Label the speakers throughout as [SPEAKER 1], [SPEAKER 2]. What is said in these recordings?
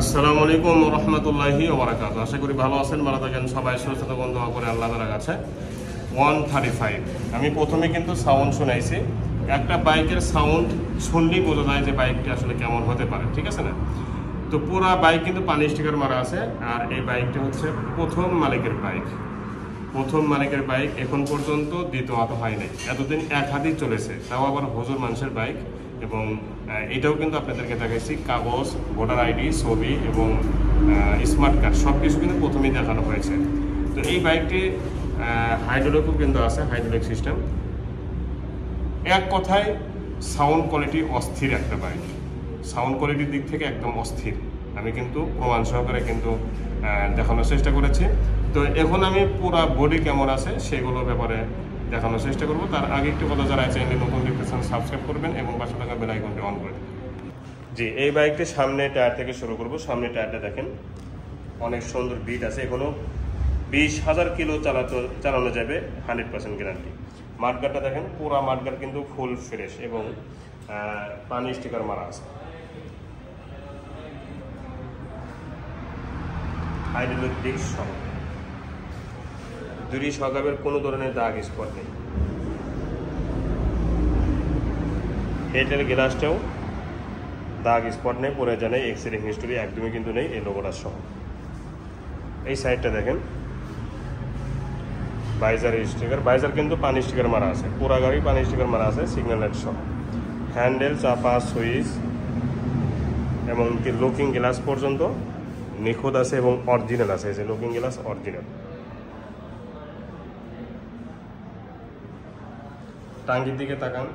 [SPEAKER 1] আসসালামু আলাইকুম রহমতুল্লাহি ওয়া বারাকাতুহু। আশা করি ভালো আছেন, ভালো থাকেন সবাই, সুস্থ থাকুন, দোয়া করে আল্লাহ তাআলার কাছে। 135 আমি প্রথমে কিন্তু সাউন্ড শোনাইছি। একটা বাইকের সাউন্ড শুনলেই বোঝা যায় যে বাইকটি আসলে কেমন হতে পারে, ঠিক আছে না? তো পুরা বাইক কিন্তু পানি স্টিকার মারা আছে। আর এই বাইকটি হচ্ছে প্রথম মালিকের বাইক। এখন পর্যন্ত দ্বিতীয় হাত হয় নাই। এতদিন এক হাতই চলেছে, তাও আবার হুজুর মানুষের বাইক। এবং এটাও কিন্তু আপনাদেরকে দেখাইছি, কাগজ, ভোটার আইডি, ছবি এবং স্মার্ট কার্ড সব কিছু কিন্তু প্রথমেই দেখানো হয়েছে। তো এই বাইকটি হাইড্রোলিকও কিন্তু আছে, হাইড্রোলিক সিস্টেম। এক কথায় সাউন্ড কোয়ালিটি অস্থির একটা বাইক। সাউন্ড কোয়ালিটির দিক থেকে একদম অস্থির। আমি কিন্তু প্রমাণ সহকারে কিন্তু দেখানোর চেষ্টা করেছি। তো এখন আমি পুরো বডি কেমন আছে সেগুলোর ব্যাপারে দেখানোর চেষ্টা করব। তার আগে একটু কথা, যারা চ্যানেলে নতুন দেখতেছেন সাবস্ক্রাইব করবেন এবং পাশে থাকা বেল আইকনটি অন করে দেবেন। জি, এই বাইকটি সামনে টায়ার থেকে শুরু করব। সামনে টায়ারটা দেখেন অনেক সুন্দর বিট আছে। এখনো 20,000 কিলো চালানো যাবে, 100% গ্যারান্টি। মাঠগার্ডটা দেখেন, পুরা মাঠগার্ড কিন্তু ফুল ফ্রেশ এবং পানি স্টিকার মারা আছে। হাইড্রোলিক ডিস্ক সহ, দুই সগাবের কোনো ধরনের দাগ স্পট নেই। হেডের গ্লাসটাও দাগ স্পট নেই, পরে জানে এক্সিডেন্ট হিস্টোরি একদমই কিন্তু নেই এই লোগোটা সহ। এই সাইডটা দেখেন বাইজার স্টিকার, বাইজার কিন্তু পানি স্টিকার মারা আছে, পুরা গাড়ি পানি স্টিকার মারা আছে, সিগন্যাল লাইট সহ। হ্যান্ডেল, চাপা, সুইচ এবং লুকিং গ্লাস পর্যন্ত নিখুঁত আছে এবং অরিজিনাল আছে। এই যে লুকিং গ্লাস অরিজিনাল। টাঙ্গির দিকে তাকান,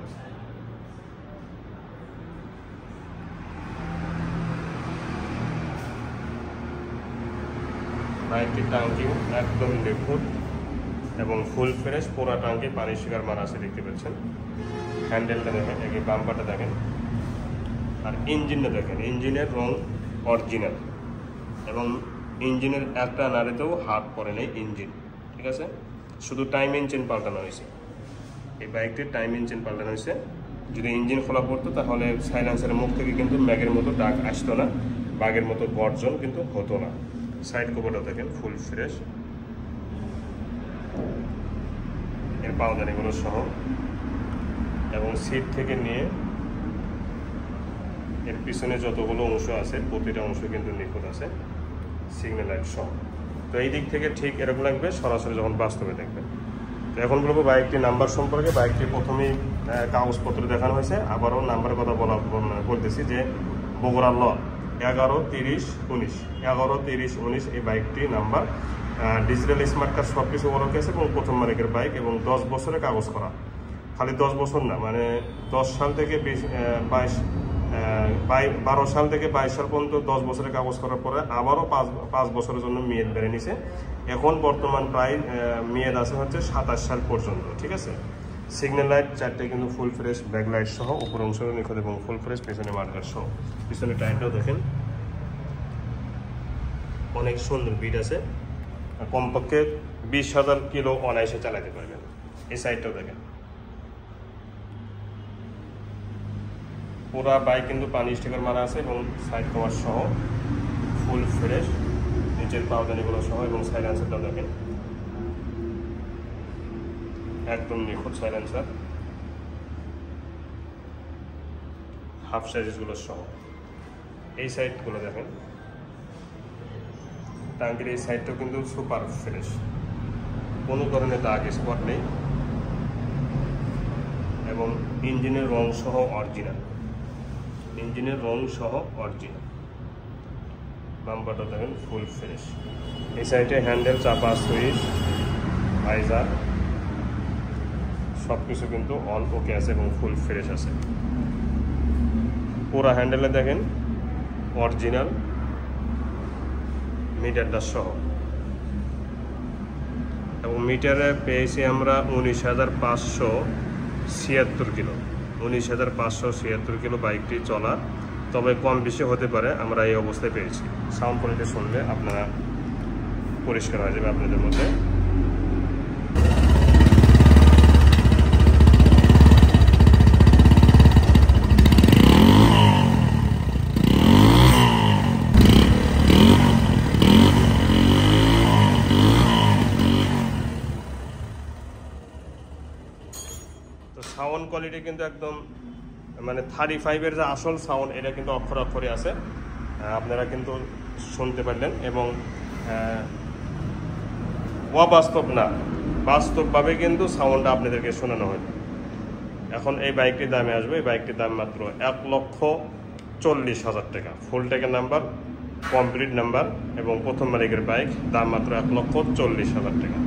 [SPEAKER 1] বাইকটির টাঙ্কি একদম নিখুঁত এবং ফুল ফ্রেশ, পুরা টাঙ্কি পানি স্টিকার মারা আছে, দেখতে পাচ্ছেন। হ্যান্ডেলটা দেখেন, এই বাম্পারটা দেখেন, আর ইঞ্জিনটা দেখেন, ইঞ্জিনের রং অরিজিনাল এবং ইঞ্জিনের একটা নাড়িতেও হাত পড়ে নেই ইঞ্জিন, ঠিক আছে। শুধু টাইম ইঞ্জিন পাল্টানো হয়েছে, এই বাইকটির টাইম ইঞ্জিন পাল্টানো হয়েছে। যদি ইঞ্জিন খোলা পড়তো তাহলে সাইলেন্সারের মুখ থেকে কিন্তু ম্যাগের মতো ডাক আসতো না, বাঘের মতো গর্জন কিন্তু হতো না। সাইড কভারটা দেখেন ফুল ফ্রেশ, এর পাওদানিগুলো সহ এবং সিট থেকে নিয়ে এর পিছনে যতগুলো অংশ আছে প্রতিটা অংশ কিন্তু নিখুঁত আছে, সিগন্যাল লাইট সহ। তো এই দিক থেকে ঠিক এরকম লাগবে সরাসরি যখন বাস্তবে দেখবেন। তো এখন বলবো বাইকটির নাম্বার সম্পর্কে। বাইকটি প্রথমেই কাগজপত্র দেখানো হয়েছে, আবারও নাম্বারের কথা বলতেছি যে বগুড়া ল 11-30-19 এই বাইকটি নাম্বার। ডিজিটাল স্মার্ট কার্ড সব কিছু বড় আছে এবং প্রথম মালিকের বাইক এবং 10 বছরে কাগজ করা। খালি 10 বছর না, মানে 10 সাল থেকে 12 সাল থেকে 22 সাল পর্যন্ত 10 বছরের কাগজ করার পরে আবারও 5 বছরের জন্য মেয়াদ বেড়ে নিছে। এখন বর্তমান প্রায় মেয়াদ আছে হচ্ছে 27 সাল পর্যন্ত, ঠিক আছে। সিগন্যাল লাইট চারটে কিন্তু ফুল ফ্রেশ, ব্যাক লাইট সহ, উপর অংশ নিখুঁত এবং ফুল ফ্রেশ, পেছনে মার্কার সহ। পিছনে টায়ারটাও দেখেন অনেক সুন্দর বিট আছে, কমপক্ষে 20,000 কিলো অনায়াসে চালাতে পারবেন। এই সাইডটাও দেখেন, পুরা বাইক কিন্তু পানি স্টিকার মারা আছে এবং সাইড কভার সহ ফুল ফ্রেশ, নিচের পাওদানিগুলো সহ এবং সাইলেন্সারটাও দেখেন একদম নিখুঁত সাইলেন্সার, হাফ সাইজেসগুলো সহ। এই সাইডগুলো দেখেন, টাঙ্কির এই সাইডটাও কিন্তু সুপার ফ্রেশ, কোনো ধরনের দাগ স্পট নেই এবং ইঞ্জিনের রং সহ অরিজিনাল, বাম্পারটা দেখেন ফুল ফ্রেশ। এই সাইডে হ্যান্ডেল, চাপা, সুইচ, ভাইজার সব কিছু কিন্তু অল ওকে আছে এবং ফুল ফ্রেশ আছে। পুরা হ্যান্ডেলে দেখেন অরিজিনাল, মিটারটা সহ এবং মিটারে পেয়েছি আমরা 19,576 কিলো। 19,576 কিলো বাইকটি চলা, তবে কম বেশি হতে পারে, আমরা এই অবস্থায় পেয়েছি। সাউন্ড কোয়ালিটি শুনলে আপনারা পরিষ্কার হয়ে যাবে আপনাদের মধ্যে। সাউন্ড কোয়ালিটি কিন্তু একদম মানে 35-এর যে আসল সাউন্ড এটা কিন্তু অক্ষরে আছে, আপনারা কিন্তু শুনতে পারলেন। এবং অবাস্তব না, বাস্তবভাবে কিন্তু সাউন্ডটা আপনাদেরকে শোনানো হয়। এখন এই বাইকটির দামে আসবে, এই বাইকটির দাম মাত্র 1,40,000 টাকা। ফুল ট্যাগের নাম্বার, কমপ্লিট নাম্বার এবং প্রথম মালিকের বাইক, দাম মাত্র 1,40,000 টাকা।